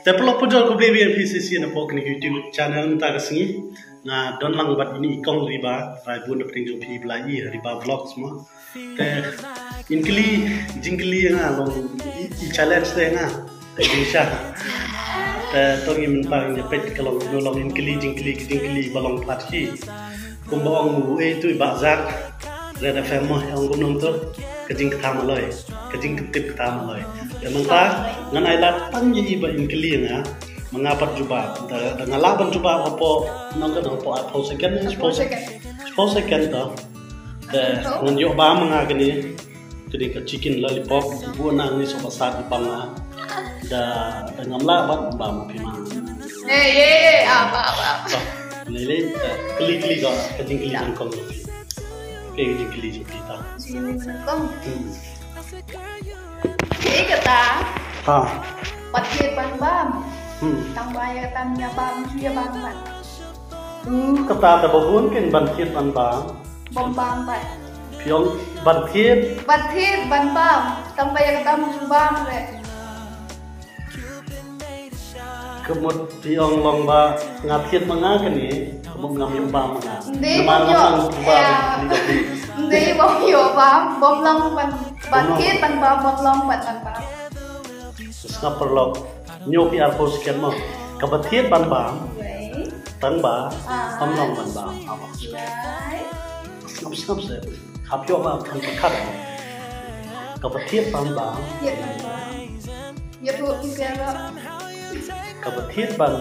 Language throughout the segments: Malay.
Develop pujol ko baby PCC na po kini YouTube channel ta kasngi na don lang bat ini ikong riba rai bun na pring pi blai riba vlogs mo te inkli jingli nga long I challenge te nga te bisa te tong i mentang ya pet kalong no long inkli jingli balong platki kumbang mu tu bazar Red FM mo yang gumnom to kajing ketama loy kajing ketip ketama loy mentang ngan ai datang ji iba inkli nga mengapat juba dengan laban juba opo nongkan opo apol second to ngan yo ba mga gani kini ke chicken lollipop bu nang ni so pasat panga da dengan laban ba ma pima apa lele kli ga kajing kli jang kong ke kajing kli jang kita kata ha pakai ban tang bayar tanya bang dia banget kata ada babun kan bantiet ban bang bat piong bantiet ban tang bayar tam bang re kemud piong long ba ngatiet manga kani kemud ngam ba manga Hindi bom yo bom lang bantiet ban bom lang ban Ska perlo nyopi arpo sekian mo kabatiet ban tang ba long ban apa snap se kapyo ba kan pekat kabatiet ban ya tu kisah kabatiet ban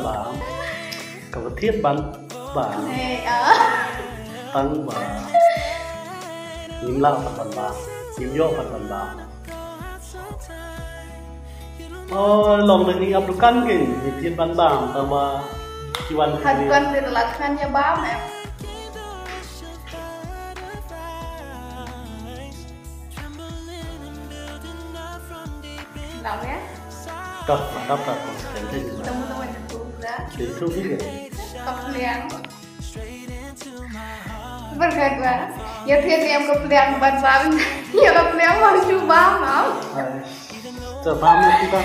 tang ba nimla ban nimyo ban oh long ni aplukan kin tiet ban tama kiwan hadkan dilatkannya bam Làm ya? Dapat konsisten. Teman-teman itu udah. Itu juga. Kepelian. Bergagua. Ya yang kepelian ban. Ya kepelian mau coba mau. Coba kita.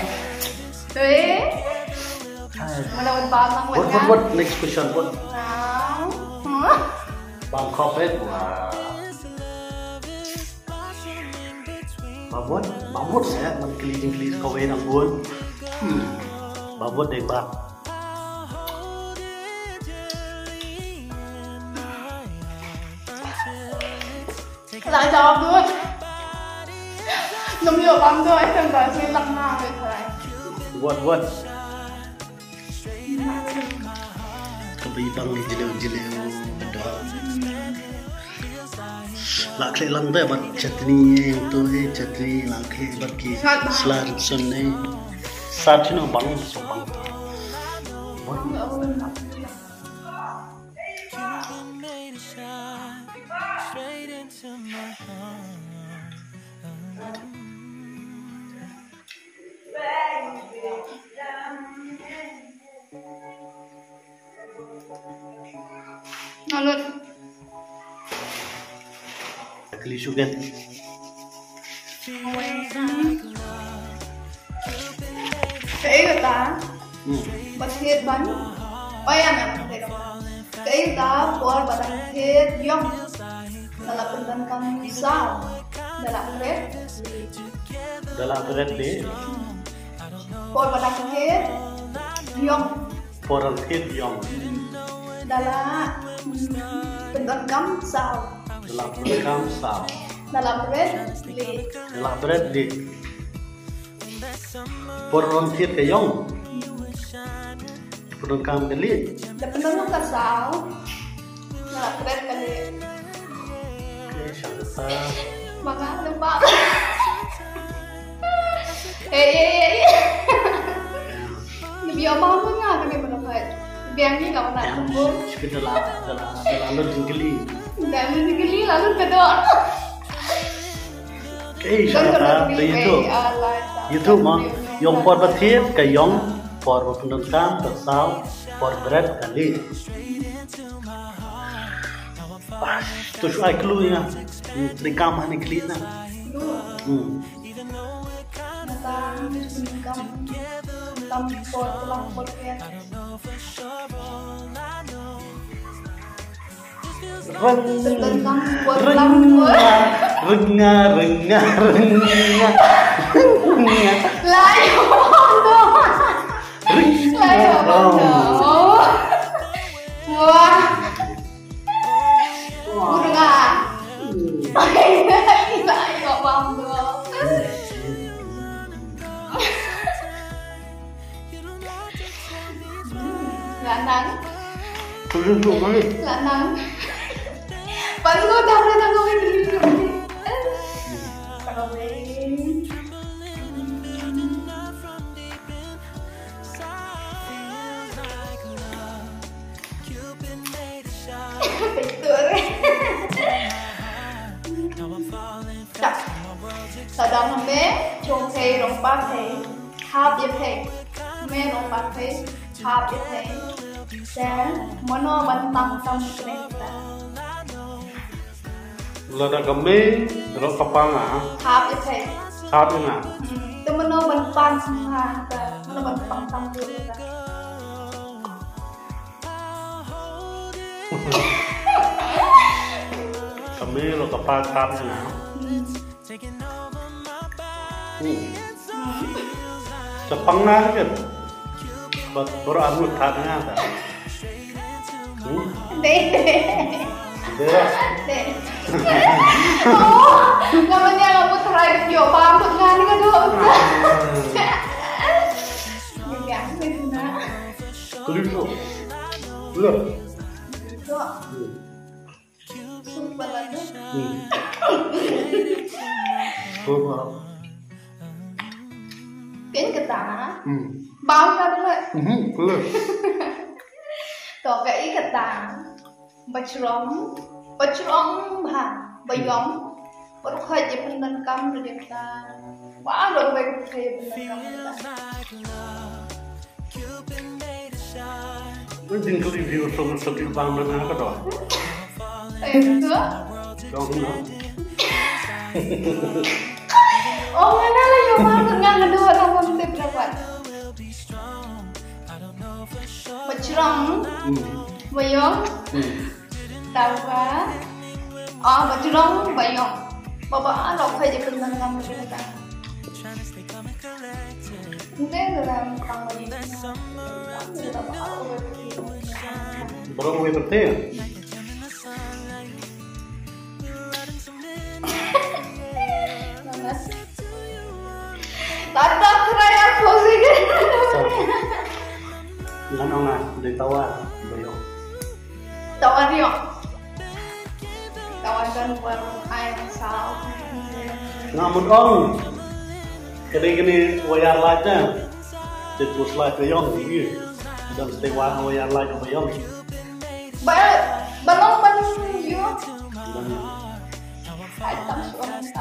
Mana ban What next question what? Bangkok Babot saya mengkeliling kau enak pun. Babot deh bang. Lại jawab dulu. Nông nghiệp bám thôi, thằng bà xin lặng nào vậy thôi. What? Kebi bang ni jileu bedo. Lakhe lang be bat chutney to he chutney lakhe bat ki slar sun nei sat no bang so bang Nalut kali sugan cái ta bật thiết bắn ôi anh em cái ta của bật thiết yong dalam pendankan sao dalam red de của bật thiết yong poral thiết yong dalam pendankan sao dalam red de poral thiết ke yong pendankam ke li pendankan sao dalam red kali siapa maka lupa biar apa nggak kami mendapat biar ni kalau nak kumpul dalam jingli dan jingli lalu kedua siapa itu mah yang por batit ke yong por pendankam ke sao por red kali tu ai clue ya trikam ni klina Natang dalam podcast. Renga. Layo wah udah layo bondo lanang pas gue udah ngomongin diri sau đó mà bé trông thấy rong ba thấy hấp dẫn thấy mẹ rong ba thấy hấp dẫn thấy sẽ muốn nó bắn tâm tâm cái là đã cầm mê rồi kapang à hấp dẫn thấy hấp dẫn à itu muốn nó bắn tâm ha nó bắn tâm tâm dulu cầm mê rồi kapang hấp dẫn à Jepang na kan, baru aku tahu nggak tak? Deh. Oh, namanya kamu terakhir coba pegang kan dulu. Yang mana? Keluar, keluar. Sumpah lagi. Keluar. Biến cái tả bao cho đúng rồi có cái cái tả bạch rong bà bayong baru kaji pendan kamu dia kata baru baik kaji pendan kamu Ini jengkel review sama bang mana kau tahu? itu Dong no. Oh mana lah yang mana nggak kedua kamu mesti berapa? Bacurang, bayong, tahu kan? Oh bacurang, bayong. Bapak anak kaji pendan kamu cerita. Mungkin dalam kamu ini. Baru mau bertanya. Tata keraya posisi. Jangan orang dari tawar, bayong. Tawar yo. Tawar kan baru air sal. Namun orang, kini wayar laja, jadi selai bayong ini, dan setewa wayar laja bayong. Balong yo.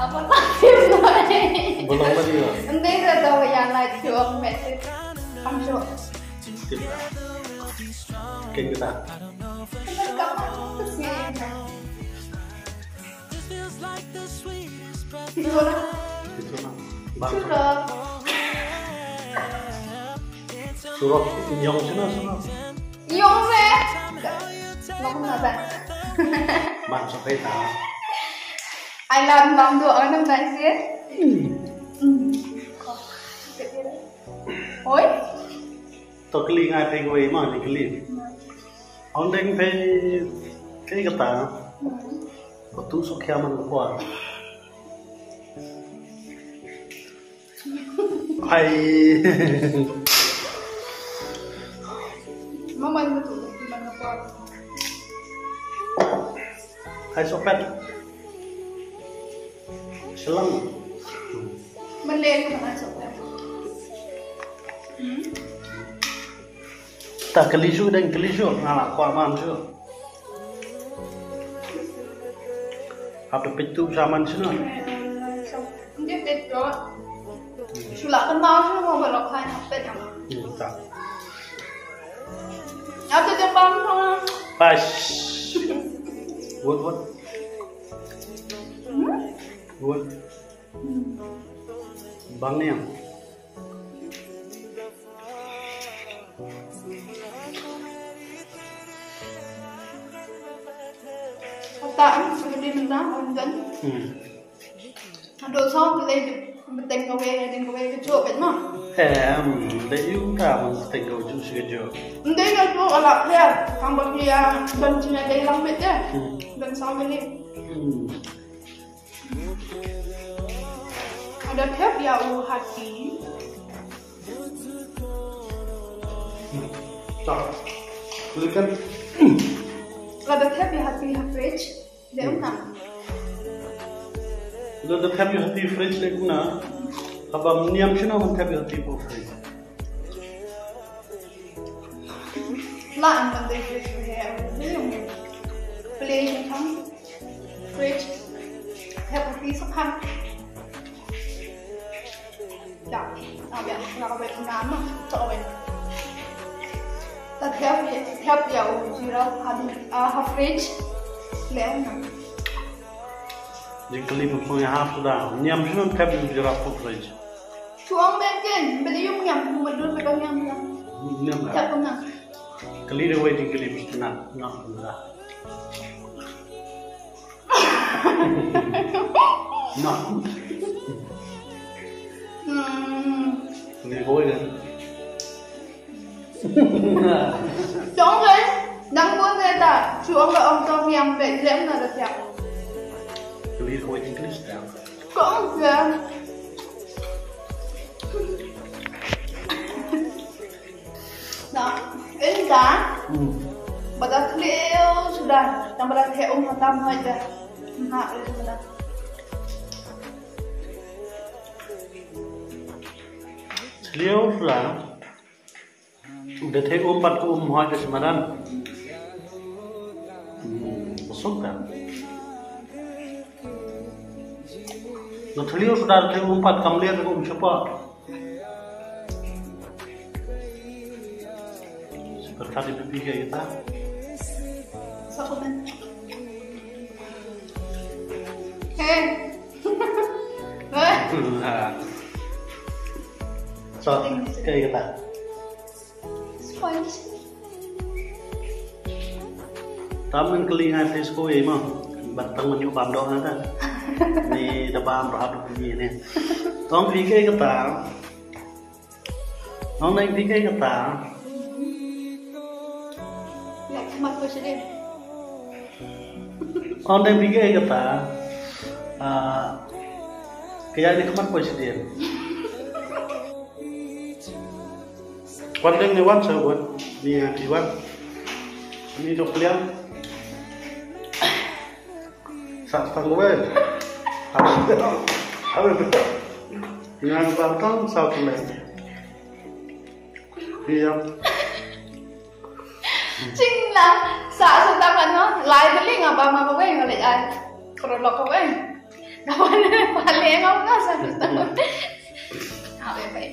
Apa lagi? Belum tadi ya. Nanti saya tahu yang lain jual mesin, kamu Oke kita. Kamu kesini. Sudah. Bang. Sudah. Yang sana sana. Yung me. Ngomong apa? Bang sampai tahu. Ai làm bằng được ở năm đại xế. Ôi. Tôi keli ngai pe gue mah ni keli. On deng pe keli kata. Betul sok kiaman kuat. Hai. Mama betul gimana kuat. Hai sopet. Selang. Mình lên cái phần sụp này. Tak kelisu dan kelisu, anak kuaman su. Apa pintu zaman sana? Không biết biết rồi. Chú lại con bao chứ mà phải lọc hai học biết không? Tak. Học cho bom không? Pas. Buat. Buat. Bang ni yang. ta seperti mana orang kan đồ sau thì lên mình tình cầu về cái chỗ vậy mà để yêu ta mình tình cầu chú sẽ cái chỗ đấy là chỗ ở lại đây thằng bác kia gần chỉ là đây lắm biết đấy gần sau cái đi ada thép jauh hati tuliskan ada thép jauh hati fridge dia mana Lo thép jauh hati fridge le guna abang niam sih nama thép jauh hati po fridge lah anh đây fridge này ví dụ như play trong fridge thép jauh hati sắp hàng dạ, nào về ngắm mà, sợ về. Ta theo dấu gì đó, half fridge, léo nè. Jadi kali mempunyai half sudah, nyam sih memang thép jauh hati fridge. Chuang bên kia, bên đây nhầm, mình đưa về đâu nhầm nhầm. Nyam Chặt không nào. Kali dia waiting kali mesti nak sudah. Nak. Người vui rồi. Chọn đấy, đang muốn thế ta, chuông là ông cho nhầm về lẽm là được chặt. Kali vui chính cái sao? Cũng kìa. Đó, ini dah. Pada clear sudah, yang pada kayak hitam aja. Nah, itu sudah. Beliau sudah thấy empat hoa ke semaran besok kan no beliau sudah thấy empat kamlian ke siapa seperti di pipi kita Supplement. Hey. So, kayak kita. Sponge. Taman kelingan tes kowe mah, batang menyubam doang kan. Ni dabam berapa begini nih. Tom pikir kita. Nong naik pikir kita. Ya, mat presiden. On naik pikir kita. Kayak di kamar presiden. Pandang ni wan sahabat, ni Iwan, ni tu kalian, sastang gue, apa betul? Yang bantang satu lagi, dia. Chính là xã chúng ta vẫn nó lại với linh à bà mà có quen lại ai, còn lọc có quen, đâu phải lên không nó sao chúng ta, học vậy.